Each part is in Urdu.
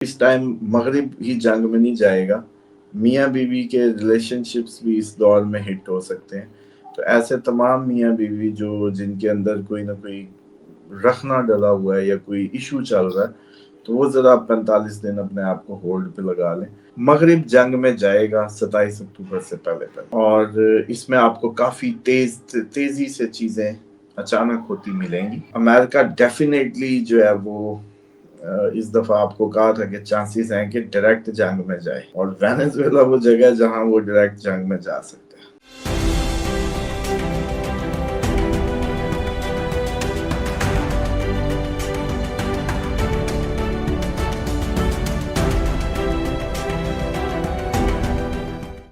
اس ٹائم مغرب ہی جنگ میں نہیں جائے گا، میاں بیوی کے ریلیشن شپس بھی اس دور میں ہٹ ہو سکتے ہیں. تو ایسے تمام میاں بیوی جن کے اندر کوئی نہ کوئی رخنا ڈلا ہوا ہے یا کوئی ایشو چل رہا ہے، تو وہ ذرا 45 دن اپنے آپ کو ہولڈ پہ لگا لیں. مغرب جنگ میں جائے گا 27 اکتوبر سے پہلے اور اس میں آپ کو کافی تیزی سے چیزیں اچانک ہوتی ملیں گی. امریکہ ڈیفینیٹلی جو ہے وہ اس دفعہ آپ کو کہا تھا کہ چانسز ہیں کہ ڈائریکٹ جنگ میں جائے، اور وینزویلا وہ جگہ ہے جہاں وہ ڈائریکٹ جنگ میں جا سکتے ہیں.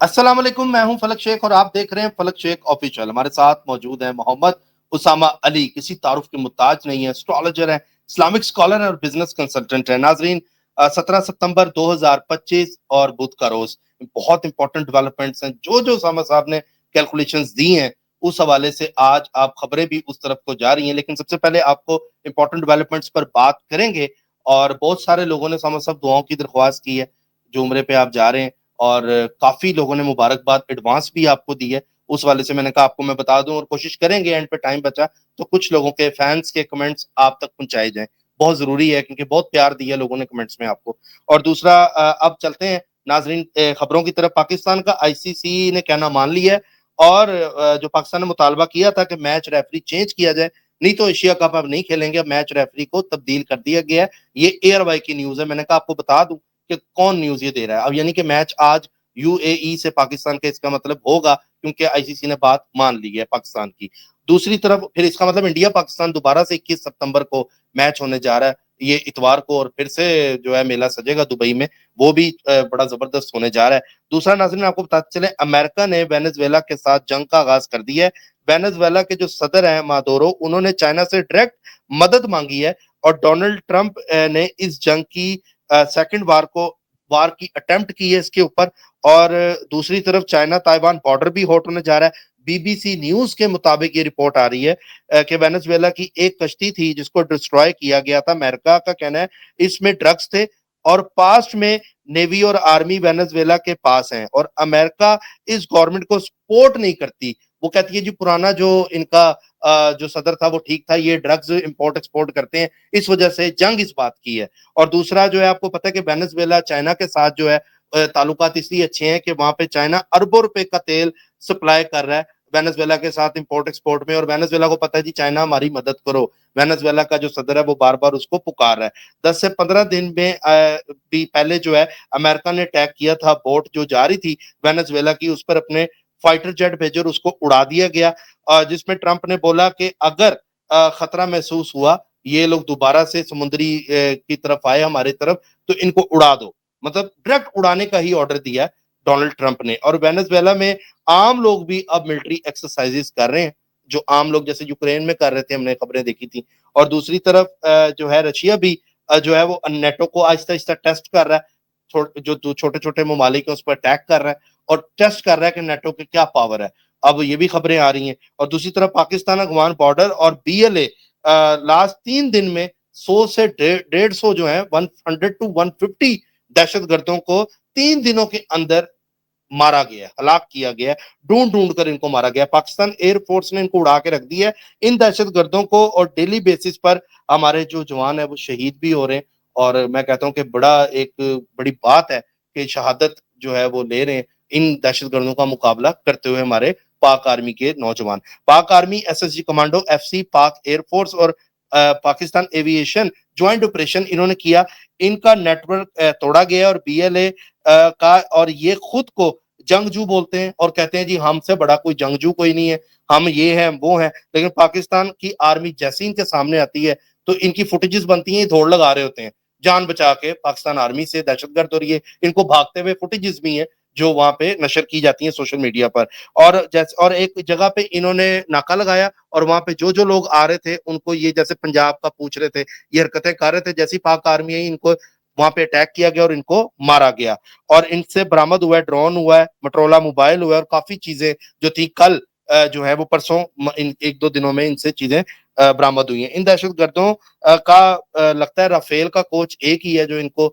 السلام علیکم، میں ہوں فلک شیخ اور آپ دیکھ رہے ہیں فلک شیخ آفیشیل. ہمارے ساتھ موجود ہیں محمد اسامہ علی، کسی تعارف کے محتاج نہیں ہے، اسٹرالوجر ہیں، اسلامک اسکالر اور بزنس کنسلٹنٹ ہیں. ناظرین، 17 ستمبر 2025 اور بدھ کا روز بہت امپورٹنٹ ڈیولپمنٹس ہیں. جو اسامہ صاحب نے کیلکولیشنز دی ہیں اس حوالے سے آج آپ خبریں بھی اس طرف کو جا رہی ہیں. لیکن سب سے پہلے آپ کو امپورٹنٹ ڈیولپمنٹس پر بات کریں گے. اور بہت سارے لوگوں نے اسامہ صاحب دعاؤں کی درخواست کی ہے جو عمرے پہ آپ جا رہے ہیں، اور کافی لوگوں نے مبارکباد ایڈوانس بھی آپ کو دی ہے. اس والے سے میں نے کہا آپ کو میں بتا دوں، اور کوشش کریں گے اینڈ پہ ٹائم بچا تو کچھ لوگوں کے فینس کے کمنٹس آپ تک پہنچائے جائیں. بہت ضروری ہے کیونکہ بہت پیار دیا لوگوں نے کمنٹس میں آپ کو. اور دوسرا، اب چلتے ہیں ناظرین خبروں کی طرف. پاکستان کا آئی سی سی نے کہنا مان لیا ہے، اور جو پاکستان نے مطالبہ کیا تھا کہ میچ ریفری چینج کیا جائے، نہیں تو ایشیا کپ اب نہیں کھیلیں گے، میچ ریفری کو تبدیل کر دیا گیا ہے. یہ ایئر وائی کی نیوز ہے. میں نے کہا آپ کو بتا دوں کہ کون نیوز یہ دے رہا ہے. اب یعنی کہ میچ آج یو اے ای سے پاکستان کا اس کا مطلب ہوگا، کیونکہ آئی سی سی نے بات مان لی ہے پاکستان کی. دوسری طرف پھر اس کا مطلب انڈیا پاکستان دوبارہ سے 21 ستمبر کو میچ ہونے جا رہا ہے، یہ اتوار کو، اور پھر سے جو ہے میلہ سجے گا دبئی میں، وہ بھی بڑا زبردست ہونے جا رہا ہے. دوسرا ناظرین آپ کو بتاتے چلے، امریکہ نے وینزویلا کے ساتھ جنگ کا آغاز کر دیا ہے. وینزویلا کے جو صدر ہیں مادورو، انہوں نے چائنا سے ڈائریکٹ مدد مانگی ہے، اور ڈونلڈ ٹرمپ نے اس جنگ کی سیکنڈ وار کی اٹیمپٹ کی ہے اس کے اوپر. اور دوسری طرف چائنا تائیوان بارڈر بھی ہاٹ ہونے جا رہا ہے. بی بی سی نیوز کے مطابق یہ رپورٹ آ رہی ہے کہ وینزویلا کی ایک کشتی تھی جس کو ڈسٹروائے کیا گیا تھا. امریکہ کا کہنا ہے اس میں ڈرگز تھے، اور پاسٹ میں نیوی اور آرمی وینزویلا کے پاس ہیں، اور امریکہ اس گورنمنٹ کو سپورٹ نہیں کرتی. وہ کہتی ہے جی پرانا جو ان کا جو صدر تھا وہ ٹھیک تھا، یہ ڈرگز امپورٹ ایکسپورٹ کرتے ہیں، اس وجہ سے جنگ اس بات کی ہے. اور دوسرا جو ہے آپ کو پتہ ہے کہ وینزویلا چائنا کے ساتھ جو ہے تعلقات اس لیے اچھے ہیں کہ وہاں پہ چائنا اربوں روپے کا تیل سپلائی کر رہا ہے وینزویلا کے ساتھ امپورٹ ایکسپورٹ میں. اور وینزویلا کو پتہ ہے جی چائنا ہماری مدد کرو. وینزویلا کا جو صدر ہے وہ بار بار اس کو پکار رہا ہے. 10 سے 15 دن میں بھی پہلے جو ہے امریکہ نے اٹیک کیا تھا بوٹ جو جا رہی تھی وینزویلا کی، اس پر اپنے فائٹر جیٹ بھیجے اور اس کو اڑا دیا گیا، جس میں ٹرمپ نے بولا کہ اگر خطرہ محسوس ہوا، یہ لوگ دوبارہ سے سمندری کی طرف آئے ہماری طرف، تو ان کو اڑا دو. مطلب ڈائریکٹ اڑانے کا ہی آرڈر دیا ہے ڈونلڈ ٹرمپ نے. اور وینزویلا میں عام لوگ بھی اب ملٹری ایکسرسائزز کر رہے ہیں، جو عام لوگ جیسے یوکرین میں کر رہے تھے، ہم نے خبریں دیکھی تھی. اور دوسری طرف جو ہے رشیا بھی جو ہے وہ نیٹو کو آہستہ آہستہ ٹیسٹ کر رہا ہے، جو چھوٹے چھوٹے ممالک ہیں اس پر اٹیک کر رہا ہے اور ٹیسٹ کر رہا ہے کہ نیٹو کی کیا پاور ہے. اب یہ بھی خبریں آ رہی ہیں. اور دوسری طرف پاکستان افغان بارڈر اور بی ایل اے لاسٹ 3 دن میں 100 سے 150 جو ہیں 100 to 150 دہشت گردوں کو 3 دنوں کے اندر مارا گیا ہے، ہلاک کیا گیا ہے، ڈھونڈ کر ان کو مارا گیا. پاکستان ایئر فورس نے ان کو اڑا کے رکھ دیا ہے ان دہشت گردوں کو، اور ڈیلی بیسس پر ہمارے جو جوان ہیں وہ شہید بھی ہو رہے ہیں. اور میں کہتا ہوں کہ ایک بڑی بات ہے کہ شہادت جو ہے وہ لے رہے ہیں ان دہشت گردوں کا مقابلہ کرتے ہوئے ہمارے پاک آرمی کے نوجوان. Pak army, S S G commando, F C, Pak air force اور پاکستان ایویشن جوائنٹ آپریشن انہوں نے کیا. ان کا نیٹ ورک توڑا گیا، اور بی ایل اے کا، اور یہ خود کو جنگجو بولتے ہیں اور کہتے ہیں جی ہم سے بڑا کوئی جنگجو کوئی نہیں ہے، ہم یہ ہیں وہ ہیں. لیکن پاکستان کی آرمی جیسی ان کے سامنے آتی ہے تو ان کی فوٹیجز بنتی ہیں، یہ دوڑ لگا رہے ہوتے ہیں جان بچا کے پاکستان آرمی سے دہشت گرد، اور یہ ان کو بھاگتے ہوئے فوٹیجز بھی ہیں جو وہاں پہ نشر کی جاتی ہیں سوشل میڈیا پر. اور ایک جگہ پہ انہوں نے ناکہ لگایا، اور وہاں پہ جو لوگ آ رہے تھے ان کو یہ جیسے پنجاب کا پوچھ رہے تھے، یہ حرکتیں کر رہے تھے، جیسی پاک آرمی ہے ان کو وہاں پہ اٹیک کیا گیا اور ان کو مارا گیا. اور ان سے برآمد ہوا ہے ڈرون، ہوا ہے مٹرولا موبائل، ہوا ہے، اور کافی چیزیں جو تھی کل جو ہے وہ پرسوں 1-2 دنوں میں ان سے چیزیں برآمد ہوئی ہیں. ان دہشت گردوں کا لگتا ہے رافیل کا کوچ ایک ہی ہے جو ان کو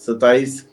27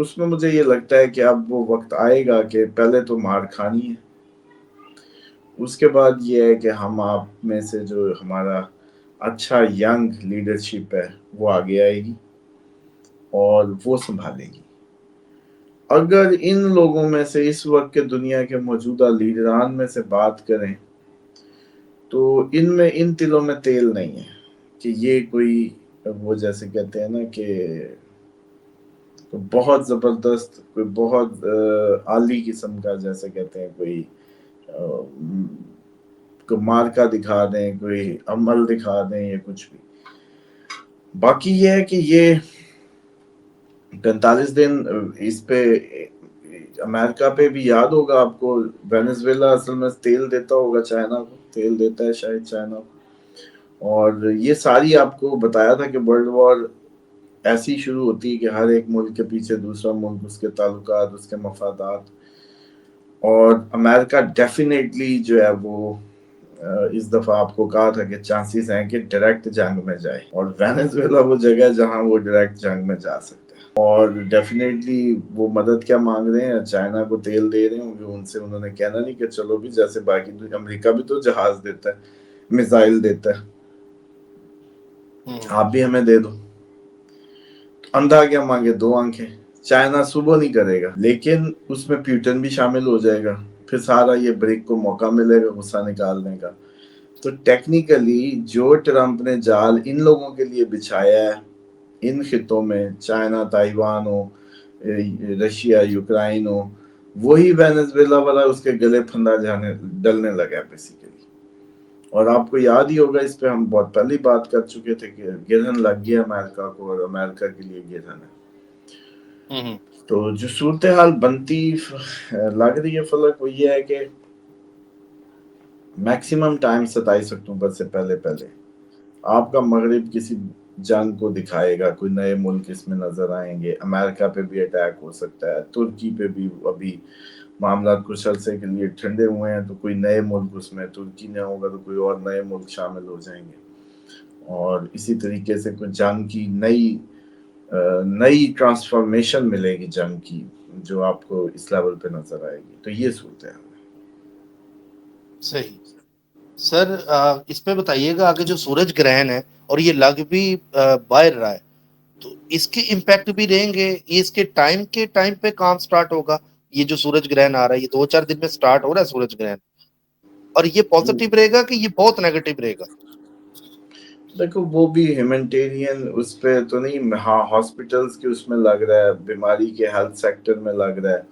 اس میں مجھے یہ لگتا ہے کہ اب وہ وقت آئے گا کہ پہلے تو مار کھانی ہے، اس کے بعد یہ ہے کہ ہم آپ میں سے جو ہمارا اچھا ینگ لیڈرشپ ہے وہ آگے آئے گی اور وہ سنبھالے گی۔ اگر ان لوگوں میں سے اس وقت کے دنیا کے موجودہ لیڈران میں سے بات کریں تو ان تلوں میں تیل نہیں ہے کہ یہ کوئی وہ جیسے کہتے ہیں نا کہ بہت زبردست، کوئی بہت عالی قسم کا جیسے کہتے ہیں کوئی مارکا دکھا دیں، کوئی عمل دکھا دیں یا کچھ بھی۔ باقی یہ ہے کہ یہ 45 دن اس پہ امریکہ پہ بھی یاد ہوگا آپ کو، وینزویلا اصل میں تیل دیتا ہوگا چائنا کو، تیل دیتا ہے شاید چائنا کو، اور یہ ساری آپ کو بتایا تھا کہ ورلڈ وار ایسی شروع ہوتی ہے کہ ہر ایک ملک کے پیچھے دوسرا ملک، اس کے تعلقات، اس کے مفادات، اور امریکہ ڈیفینیٹلی جو ہے وہ اس دفعہ آپ کو کہا تھا کہ چانسز ہیں کہ ڈائریکٹ جنگ میں جائے، اور وینزویلا وہ جگہ ہے جہاں وہ ڈائریکٹ جنگ میں جا سکتے ہیں، اور ڈیفینیٹلی وہ مدد کیا مانگ رہے ہیں، چائنا کو تیل دے رہے ہوں گے، ان سے انہوں نے کہنا نہیں کہ چلو بھی جیسے باقی امریکہ بھی تو جہاز دیتا ہے، میزائل دیتا ہے، آپ بھی ہمیں دے دو۔ اندھا کیا مانگے دو آنکھیں، چائنا صبح نہیں کرے گا، لیکن اس میں پیوٹن بھی شامل ہو جائے گا، پھر سارا یہ بریک کو موقع ملے گا غصہ نکالنے کا۔ تو ٹیکنیکلی جو ٹرمپ نے جال ان لوگوں کے لیے بچھایا ہے ان خطوں میں، چائنا، تائیوان ہو، رشیا، یوکرائن ہو، وہی وینزویلا والا اس کے گلے پھندا ڈلنے لگا ہے بیسیکلی۔ اور آپ کو یاد ہی ہوگا، اس پہ ہم بہت پہلی بات کر چکے تھے کہ گرہن لگ گیا امریکہ کو، اور امریکہ کے لیے گرہن ہے۔ تو جو صورتحال بنتی لگ رہی ہے فلک، وہ یہ ہے کہ میکسیمم ٹائم 27 اکتوبر سے پہلے آپ کا مغرب کسی جنگ کو دکھائے گا، کوئی نئے ملک اس میں نظر آئیں گے، امریکہ پہ بھی اٹیک ہو سکتا ہے، ترکی پہ بھی ابھی معاملات کچھ عرصے کے لیے ٹھنڈے ہوئے ہیں، تو کوئی نئے ملک اس میں، ترکی نہ ہوگا تو کوئی اور نئے ملک شامل ہو جائیں گے، اور اسی طریقے سے کوئی جنگ کی نئی ٹرانسفارمیشن ملے گی جنگ کی، جو آپ کو اس لیول پہ نظر آئے گی۔ تو یہ صورت ہے۔ صحیح سر، اس پہ بتائیے گا آگے جو سورج گرہن ہے اور یہ لگ بھی باہر رہا ہے، تو اس کے امپیکٹ بھی رہیں گے، یہ اس کے ٹائم پہ کام سٹارٹ ہوگا؟ یہ جو سورج گرہن آ رہا ہے یہ 2-4 دن میں سٹارٹ ہو رہا ہے سورج گرہن، اور یہ پازیٹیو رہے گا کہ یہ بہت نیگیٹو رہے گا؟ دیکھو وہ بھی ہیومینٹیرین اس پہ تو نہیں، ہاں ہاسپٹلز کے اس میں لگ رہا ہے، بیماری کے ہیلتھ سیکٹر میں لگ رہا ہے،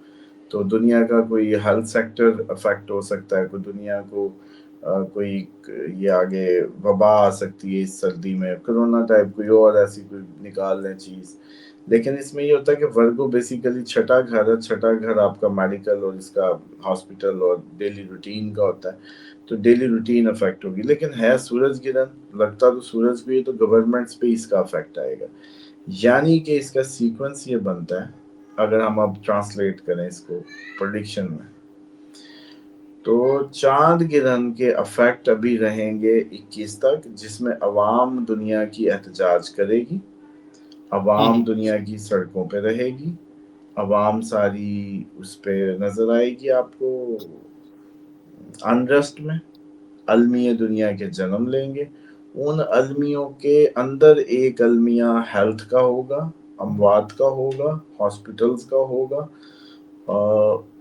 تو دنیا کا کوئی ہیلتھ سیکٹر افیکٹ ہو سکتا ہے، کوئی دنیا کو کوئی یہ آگے وبا آ سکتی ہے اس سردی میں، کرونا ٹائپ کوئی اور ایسی کوئی نکال لیں چیز۔ لیکن اس میں یہ ہوتا ہے کہ ورگو بیسیکلی چھٹا گھر ہے، چھٹا گھر آپ کا میڈیکل اور اس کا ہاسپٹل اور ڈیلی روٹین کا ہوتا ہے، تو ڈیلی روٹین افیکٹ ہوگی، لیکن ہے سورج گرہن، لگتا تو سورج بھی ہے، تو گورنمنٹس پہ اس کا افیکٹ آئے گا، یعنی کہ اس کا سیکوینس یہ بنتا ہے اگر ہم اب ٹرانسلیٹ کریں اس کو پریڈکشن میں، تو چاند گرہن کے افیکٹ ابھی رہیں گے 21 تک، جس میں عوام دنیا کی احتجاج کرے گی، عوام دنیا کی سڑکوں پہ رہے گی، عوام ساری اس پہ نظر آئے گی آپ کو انریسٹ میں، المیہ دنیا کے جنم لیں گے، ان المیوں کے اندر ایک المیہ ہیلتھ کا ہوگا، اموات کا ہوگا، ہاسپٹلز کا ہوگا،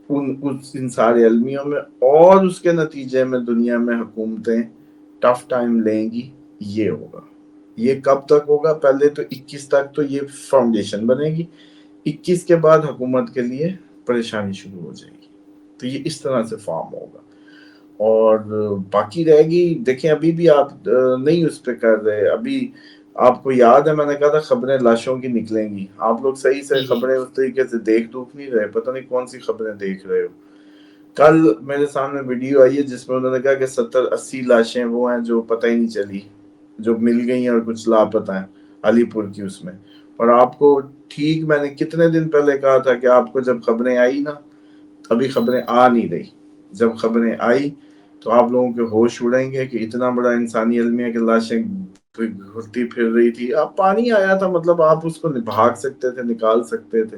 ان سارے المیوں میں، اور اس کے نتیجے میں دنیا میں حکومتیں ٹف ٹائم لیں گی، یہ ہوگا۔ یہ کب تک ہوگا؟ پہلے تو 21 تک تو یہ فاؤنڈیشن بنے گی، 21 کے بعد حکومت کے لیے پریشانی شروع ہو جائے گی، تو یہ اس طرح سے فارم ہوگا۔ اور باقی رہے گی، دیکھیں ابھی بھی آپ نہیں اس پہ کر رہے، ابھی آپ کو یاد ہے میں نے کہا تھا خبریں لاشوں کی نکلیں گی، آپ لوگ صحیح سے خبریں اس طریقے سے دیکھ دکھ نہیں رہے، پتہ نہیں کون سی خبریں دیکھ رہے ہو۔ کل میرے سامنے ویڈیو آئی ہے جس میں انہوں نے کہا کہ 70-80 لاشیں وہ ہیں جو پتہ ہی نہیں چلی، جو مل گئی ہیں، اور کچھ لاپتہ ہیں علی پور کی اس میں۔ اور آپ کو ٹھیک میں نے کتنے دن پہلے کہا تھا کہ آپ کو جب خبریں آئی نا، ابھی خبریں آ نہیں رہی، جب خبریں آئی تو آپ لوگوں کے ہوش اڑیں گے کہ اتنا بڑا انسانی المیہ کی لاشیں گھرتی پھر رہی تھی، اب پانی آیا تھا، مطلب آپ اس کو بھاگ سکتے تھے، نکال سکتے تھے،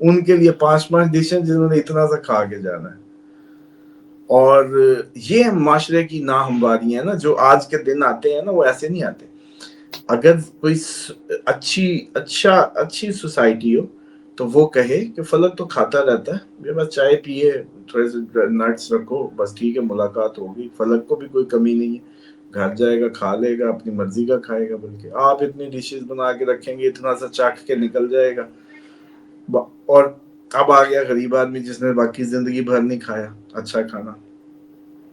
ان کے لیے 5 ڈشیں جنہوں نے اتنا سا کھا کے جانا ہے. اور یہ معاشرے کی ناہمواری ہے نا, جو آج کے دن آتے ہیں نا وہ ایسے نہیں آتے. اگر کوئی اچھی سوسائٹی ہو تو وہ کہے کہ فلک تو کھاتا رہتا ہے, بس چائے پیے, تھوڑے سے نٹس رکھو, بس ٹھیک ہے ملاقات ہوگی, فلک کو بھی کوئی کمی نہیں ہے, گھر جائے گا کھا لے گا, اپنی مرضی کا کھائے گا. بلکہ آپ اتنی ڈشز بنا کے رکھیں گے, اتنا سا چکھ کے نکل جائے گا. اور اب آ گیا غریب آدمی جس نے باقی زندگی بھر نہیں کھایا اچھا کھانا,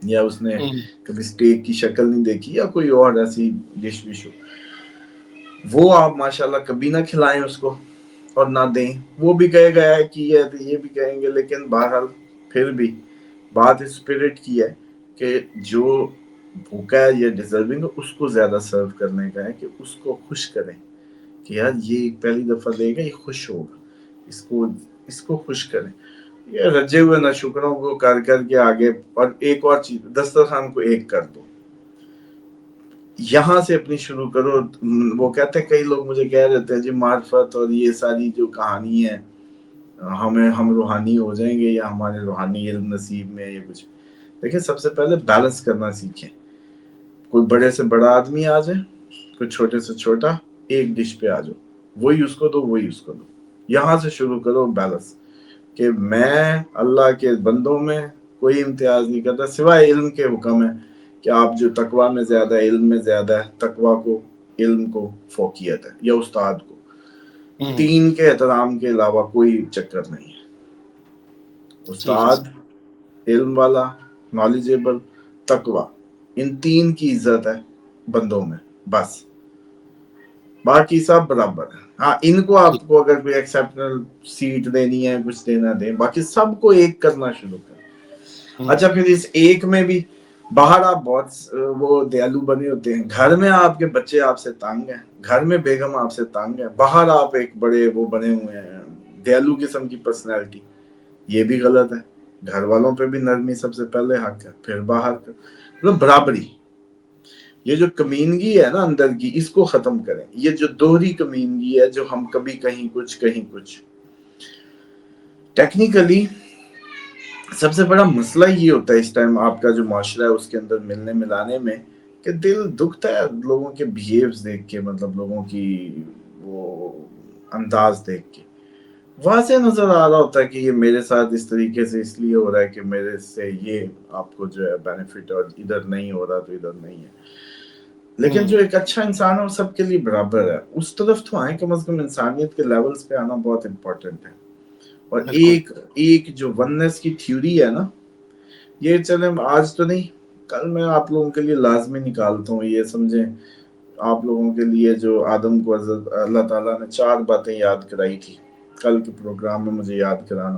یا اس نے کبھی سٹیک کی شکل نہیں دیکھی, یا کوئی اور ایسی ڈش وش ہو, وہ آپ ماشاءاللہ کبھی نہ کھلائیں اس کو اور نہ دیں. وہ بھی کہے گا ہے کہ یہ بھی کہیں گے, لیکن بہرحال پھر بھی بات اسپرٹ کی ہے کہ جو بھوکا ہے یا ڈیزرونگ ہے اس کو زیادہ سرو کرنے کا ہے, کہ اس کو خوش کریں کہ یار یہ پہلی دفعہ دے گا, یہ خوش ہوگا, اس کو خوش کریں. یہ رجے ہوئے نہ شکروں کو کر کر کے آگے. اور ایک اور چیز, دسترخوان کو ایک کر دو, یہاں سے اپنی شروع کرو. وہ کہتے ہیں, کئی لوگ مجھے کہہ رہتے ہیں جی معرفت اور یہ ساری جو کہانی ہے, ہم روحانی ہو جائیں گے یا ہمارے روحانی علم نصیب میں یا کچھ. دیکھیں سب سے پہلے بیلنس کرنا سیکھیں. کوئی بڑے سے بڑا آدمی آ جائے, کوئی چھوٹے سے چھوٹا, ایک ڈش پہ آ جاؤ, وہی اس کو دو, وہی اس کو دو. یہاں سے شروع کرو بیلنس, کہ میں اللہ کے بندوں میں کوئی امتیاز نہیں کرتا سوائے علم کے. حکم ہے کہ آپ جو تقویٰ میں زیادہ ہے, علم میں زیادہ ہے, تقویٰ کو, علم کو فوقیت ہے, یا استاد کو. 3 کے احترام کے علاوہ کوئی چکر نہیں ہے. استاد, علم والا, نالجیبل, تقویٰ, ان 3 کی عزت ہے بندوں میں, بس باقی سب برابر ہے. ہاں ان کو آپ کو اگر کوئی ایکسپشنل سیٹ دینی ہے, کچھ دینا دیں, باقی سب کو ایک کرنا شروع کریں. اچھا پھر اس ایک میں بھی باہر آپ بہت وہ دیالو بنے ہوتے ہیں, گھر میں آپ کے بچے آپ سے تنگ ہیں, گھر میں بیگم آپ سے تنگ ہے, باہر آپ ایک بڑے وہ بنے ہوئے ہیں دیالو قسم کی پرسنالٹی. یہ بھی غلط ہے. گھر والوں پہ بھی نرمی سب سے پہلے حق ہے, پھر باہر کا, مطلب برابری. یہ جو کمینگی ہے نا اندر کی, اس کو ختم کریں. یہ جو دوہری کمینگی ہے, جو ہم کبھی کہیں کچھ کہیں کچھ. ٹیکنیکلی سب سے بڑا مسئلہ یہ ہوتا ہے اس ٹائم آپ کا جو معاشرہ ہے اس کے اندر ملنے ملانے میں, کہ دل دکھتا ہے لوگوں کے بیہیوز دیکھ کے, مطلب لوگوں کی وہ انداز دیکھ کے. واضح نظر آ رہا ہوتا ہے کہ یہ میرے ساتھ اس طریقے سے اس لیے ہو رہا ہے کہ میرے سے یہ آپ کو جو ہے بینیفٹ, اور ادھر نہیں ہو رہا تو ادھر نہیں ہے. لیکن جو ایک اچھا انسان ہے وہ سب کے لیے برابر ہے. اس طرف تو آئیں, کم از کم انسانیت کے لیولز پہ آنا بہت امپورٹنٹ ہے. اور ایک جو وننس کی تھیوری ہے نا, یہ چلیں آج تو نہیں, کل میں آپ لوگوں کے لیے لازمی نکالتا ہوں. یہ سمجھیں آپ لوگوں کے لیے جو آدم کو اللہ تعالیٰ نے 4 باتیں یاد کرائی تھی, کل کے پروگرام میں مجھے یاد کرانا.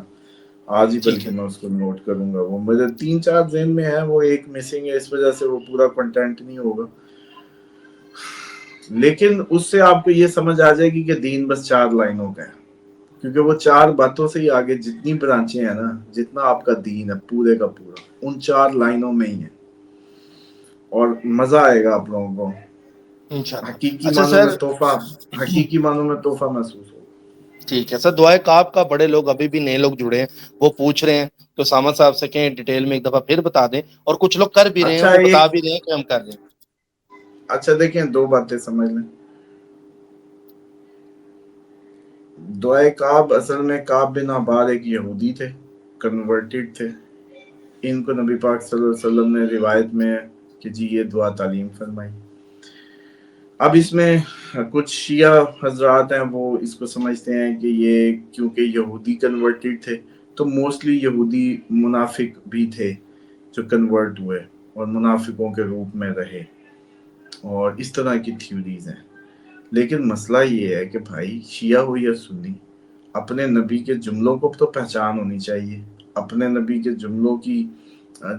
آج ہی بلکہ میں اس کو نوٹ کروں گا. وہ مجھے 3-4 ذہن میں ہے, وہ ایک مسنگ ہے, اس وجہ سے وہ پورا کنٹینٹ نہیں ہوگا. لیکن اس سے آپ کو یہ سمجھ آ جائے گی کہ دین بس 4 لائنوں کا ہے. کیونکہ وہ 4 باتوں سے ہی آگے جتنی برانچیں ہیں نا, جتنا آپ کا دین ہے پورے کا پورا ان 4 لائنوں میں ہی ہے. اور مزہ آئے گا آپ لوگوں کو. حقیقی معنوں میں تحفہ, حقیقی معنوں میں تحفہ محسوس ہوگا. ٹھیک ہے سر. دعائے کعب کا بڑے لوگ ابھی بھی نئے لوگ جڑے ہیں, وہ پوچھ رہے ہیں, تو سامد صاحب سے کہیں ڈیٹیل میں ایک دفعہ پھر بتا دیں. اور کچھ لوگ کر بھی رہے ہیں, اچھا وہ بتا بھی رہے ہیں کہ ہم کر رہے ہیں. اچھا دیکھیں 2 باتیں سمجھ لیں. دعائے کعب اصل میں کعب بن عباد ایک یہودی تھے, کنورٹڈ تھے. ان کو نبی پاک صلی اللہ علیہ وسلم نے روایت میں کہ جی یہ دعا تعلیم فرمائی. اب اس میں کچھ شیعہ حضرات ہیں, وہ اس کو سمجھتے ہیں کہ یہ کیونکہ یہودی کنورٹڈ تھے تو موسٹلی یہودی منافق بھی تھے جو کنورٹ ہوئے اور منافقوں کے روپ میں رہے, اور اس طرح کی تھیوریز ہیں. لیکن مسئلہ یہ ہے کہ بھائی شیعہ ہو یا سنی, اپنے نبی کے جملوں کو تو پہچان ہونی چاہیے. اپنے نبی کے جملوں کی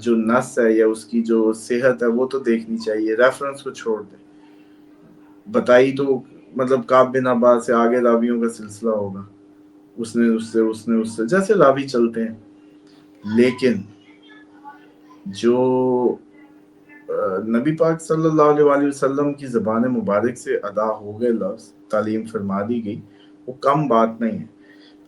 جو نص ہے یا اس کی جو صحت ہے وہ تو دیکھنی چاہیے. ریفرنس کو چھوڑ دیں. بتائی تو مطلب کعب بن عباد سے آگے راویوں کا سلسلہ ہوگا, اس نے اس سے جیسے راوی چلتے ہیں. لیکن جو نبی پاک صلی اللہ علیہ وسلم کی زبان مبارک سے ادا ہو گئے لفظ, تعلیم فرما دی گئی, وہ کم بات نہیں ہے.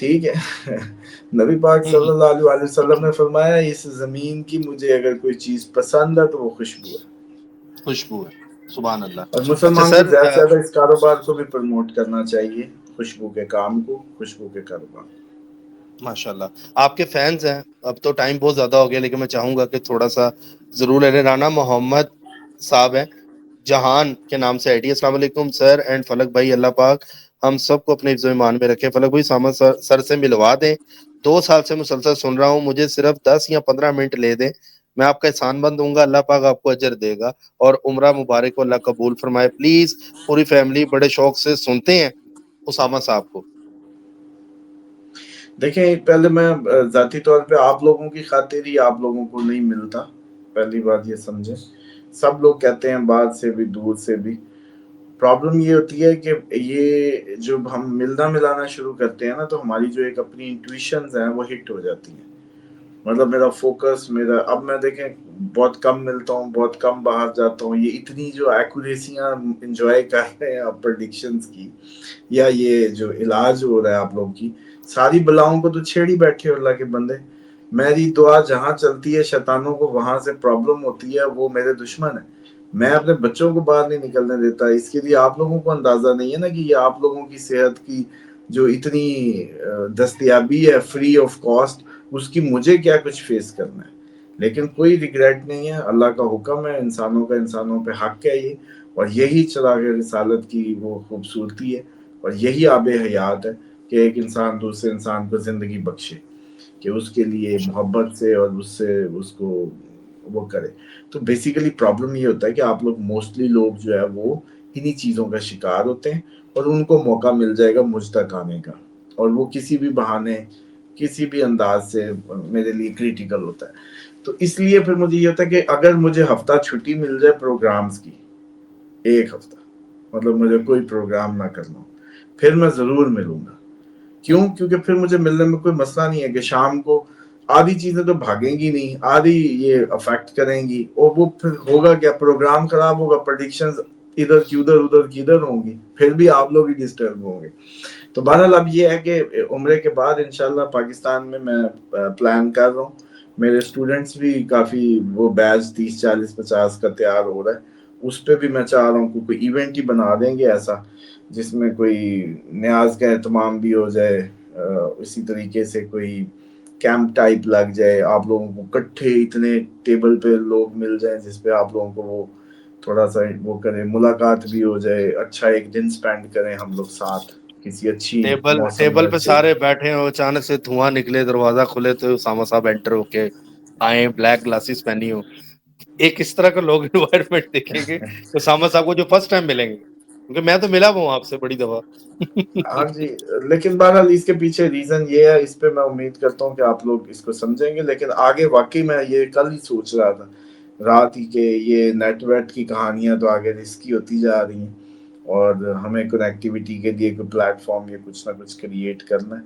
ٹھیک ہے نبی پاک صلی اللہ علیہ وسلم نے فرمایا اس زمین کی مجھے اگر کوئی چیز پسند ہے تو وہ خوشبو ہے. خوشبو ہے. سبحان اللہ. اور اچھا مسلمان کو سر، زیادہ سے زیادہ اس کاروبار کو بھی پروموٹ کرنا چاہیے، خوشبو کے کام کو، خوشبو کے کاروبار. ماشاء اللہ آپ کے فینس ہیں. اب تو ٹائم بہت زیادہ ہو گیا، لیکن میں چاہوں گا کہ تھوڑا سا ضرور ہے. رانا محمد صاحب ہیں جہان کے نام سے آئی ڈی. السلام علیکم سر اینڈ فلک بھائی، اللہ پاک ہم سب کو اپنے حفظ و ایمان میں رکھے. فلک بھائی سامد سر سے ملوا دیں، 2 سال سے مسلسل سن رہا ہوں، مجھے صرف 10 یا 15 منٹ لے دیں، میں آپ کا احسان مند ہوں گا. اللہ پاک آپ کو اجر دے گا اور عمرہ مبارک کو اللہ قبول فرمائے. پلیز پوری فیملی بڑے شوق سے سنتے ہیں اسامہ صاحب کو. دیکھیں پہلے میں ذاتی طور پہ آپ لوگوں کی خاطر ہی آپ لوگوں کو نہیں ملتا، پہلی بات یہ سمجھیں. سب لوگ کہتے ہیں بعد سے بھی دور سے بھی. پرابلم یہ ہوتی ہے کہ یہ جب ہم ملنا ملانا شروع کرتے ہیں نا تو ہماری جو ایک اپنی انٹویشنز ہیں وہ ہٹ ہو جاتی ہیں. مطلب میرا فوکس اب میں دیکھیں بہت کم ملتا ہوں، بہت کم باہر جاتا ہوں. یہ اتنی جو ایکوریسیاں انجوائے کر رہے ہیں آپ پریڈکشنز کی، یا یہ جو علاج ہو رہا ہے آپ لوگوں کی، ساری بلاؤں کو تو چھیڑ ہی بیٹھے ہو اللہ کے بندے. میری دعا جہاں چلتی ہے شیطانوں کو وہاں سے پرابلم ہوتی ہے، وہ میرے دشمن ہیں. میں اپنے بچوں کو باہر نہیں نکلنے دیتا. اس کے لیے آپ لوگوں کو اندازہ نہیں ہے نا کہ یہ آپ لوگوں کی صحت کی جو اتنی دستیابی ہے فری آف کاسٹ، اس کی مجھے کیا کچھ فیس کرنا ہے. لیکن کوئی ریگریٹ نہیں ہے، اللہ کا حکم ہے، انسانوں کا انسانوں پہ حق ہے یہ. اور یہی چراغ رسالت کی وہ خوبصورتی ہے، اور یہی آب حیات ہے کہ ایک انسان دوسرے انسان کو زندگی بخشے، کہ اس کے لیے محبت سے اور اس سے اس کو وہ کرے. تو بیسیکلی پرابلم یہ ہوتا ہے کہ آپ لوگ موسٹلی لوگ جو ہے وہ انہی چیزوں کا شکار ہوتے ہیں، اور ان کو موقع مل جائے گا مجھ تک آنے کا، اور وہ کسی بھی بہانے کسی بھی انداز سے میرے لیے کریٹیکل ہوتا ہے. تو اس لیے پھر مجھے یہ ہوتا ہے کہ اگر مجھے ہفتہ چھٹی مل جائے پروگرامز کی، 1 ہفتہ، مطلب مجھے کوئی پروگرام نہ کرنا ہو، پھر میں ضرور ملوں گا. کیوں؟ کیونکہ پھر مجھے ملنے میں کوئی مسئلہ نہیں ہے کہ شام کو آدھی چیزیں تو بھاگیں گی نہیں، آدھی یہ افیکٹ کریں گی، اور وہ پھر ہوگا کیا، پروگرام خراب ہوگا، پریڈکشنز ادھر کی ادھر ہوں گی، پھر بھی آپ لوگ ہی ڈسٹرب ہوں گے. تو بہرحال اب یہ ہے کہ عمرے کے بعد انشاءاللہ پاکستان میں پلان کر رہا ہوں. میرے اسٹوڈنٹس بھی کافی، وہ بیچ 30 40 50 کا تیار ہو رہا ہے. اس پہ بھی میں چاہ رہا ہوں کہ کوئی ایونٹ ہی بنا دیں گے ایسا جس میں کوئی نیاز کا اہتمام بھی ہو جائے، اسی طریقے سے کوئی کیمپ ٹائپ لگ جائے، آپ لوگوں کو کٹھے اتنے ٹیبل پہ لوگ مل جائیں جس پہ آپ لوگوں کو وہ تھوڑا سا وہ کریں، ملاقات بھی ہو جائے، اچھا ایک دن سپینڈ کریں ہم لوگ ساتھ کسی اچھی موسم میں. ٹیبل پہ اچھے سارے بیٹھے ہو، اچانک سے دھواں نکلے، دروازہ کھلے تو اسامہ صاحب انٹر ہو کے آئے، بلیک گلاسز پہنی ہو. ایک اس طرح کا لوگ انوائرمنٹ دیکھیں گے اسامہ صاحب کو جو فرسٹ ٹائم ملیں گے، کیونکہ میں تو ملا ہوں آپ سے بڑی دفعہ. ہاں جی، لیکن بہرحال اس کے پیچھے ریزن یہ ہے، اس پہ میں امید کرتا ہوں کہ آپ لوگ اس کو سمجھیں گے. لیکن آگے واقعی میں یہ کل ہی سوچ رہا تھا رات ہی کہ یہ نیٹ ورک کی کہانیاں تو آگے رسکی ہوتی جا رہی ہیں، اور ہمیں کنیکٹیوٹی کے لیے کوئی پلیٹ فارم یا کچھ نہ کچھ کریٹ کرنا ہے.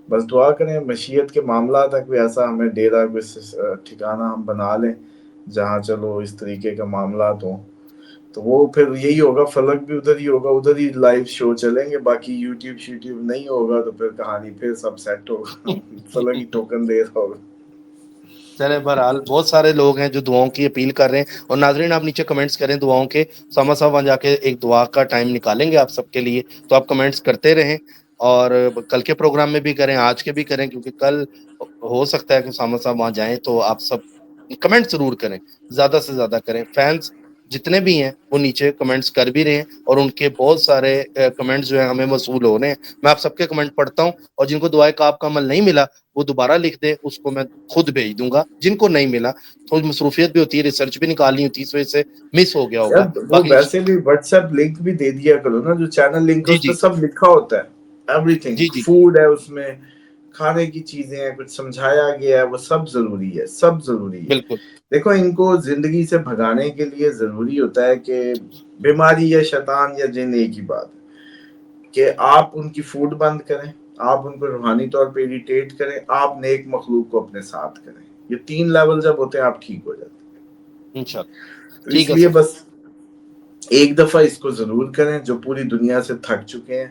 بس دعا کریں مشیت کے معاملات ہے کوئی ایسا ہمیں ڈیرا کوئی ٹھکانہ ہم بنا لیں جہاں چلو اس طریقے کا معاملات ہوں. تو وہ پھر یہی ہوگا، فلک بھی ادھر ہی ہوگا، ادھر ہی لائیو شو چلیں گے. باقی یوٹیوب شیوٹیوب نہیں ہوگا تو پھر کہانی پھر سب سیٹ ہوگا، فلک ہی ٹوکن دے رہا ہوگا. چلے بہرحال بہت سارے لوگ ہیں جو دعاؤں کی اپیل کر رہے ہیں، اور ناظرین آپ نیچے کمنٹس کریں دعاؤں کے. اسامہ صاحب وہاں جا کے ایک دعا کا ٹائم نکالیں گے آپ سب کے لیے، تو آپ کمنٹس کرتے رہیں، اور کل کے پروگرام میں بھی کریں، آج کے بھی کریں، کیونکہ کل ہو سکتا ہے کہ اسامہ صاحب وہاں جائیں. تو آپ سب کمنٹ ضرور کریں، زیادہ سے زیادہ کریں. فینس جتنے بھی ہیں وہ نیچے کمنٹس کر بھی رہے ہیں، اور ان کے بہت سارے کمنٹس جو ہیں ہمیں موصول ہو رہے ہیں. میں آپ سب کے کمنٹ پڑھتا ہوں، اور جن کو دعائے کعب کا عمل نہیں ملا وہ دوبارہ لکھ دے، اس کو میں خود بھیج دوں گا. جن کو نہیں ملا تھوڑی مصروفیت بھی ہوتی ہے، ریسرچ بھی نکالنی ہوتی ہے، اس وجہ سے مس ہو گیا ہوگا. یار وہ باقی ویسے بھی واٹس ایپ لنک بھی دے دیا کرو نا، جو چینل لنک ہے جی اس پہ جی سب لکھا ہوتا ہے، ایوری تھنگ، جی جی فوڈ ہے اس میں، کھانے کی چیزیں ہیں، کچھ سمجھایا گیا ہے، وہ سب ضروری ہے، سب ضروری ہے. بالکل دیکھو ان کو زندگی سے بھگانے کے لیے ضروری ہوتا ہے کہ بیماری یا شیطان یا جن ایک ہی بات کہ آپ ان کی فوڈ بند کریں، آپ ان کو روحانی طور پہ اریٹیٹ کریں، آپ نیک مخلوق کو اپنے ساتھ کریں. یہ 3 لیول جب ہوتے ہیں آپ ٹھیک ہو جاتے ہیں. انشاءاللہ. تو اس ٹھیک ہے لیے سر. بس ایک دفعہ اس کو ضرور کریں جو پوری دنیا سے تھک چکے ہیں.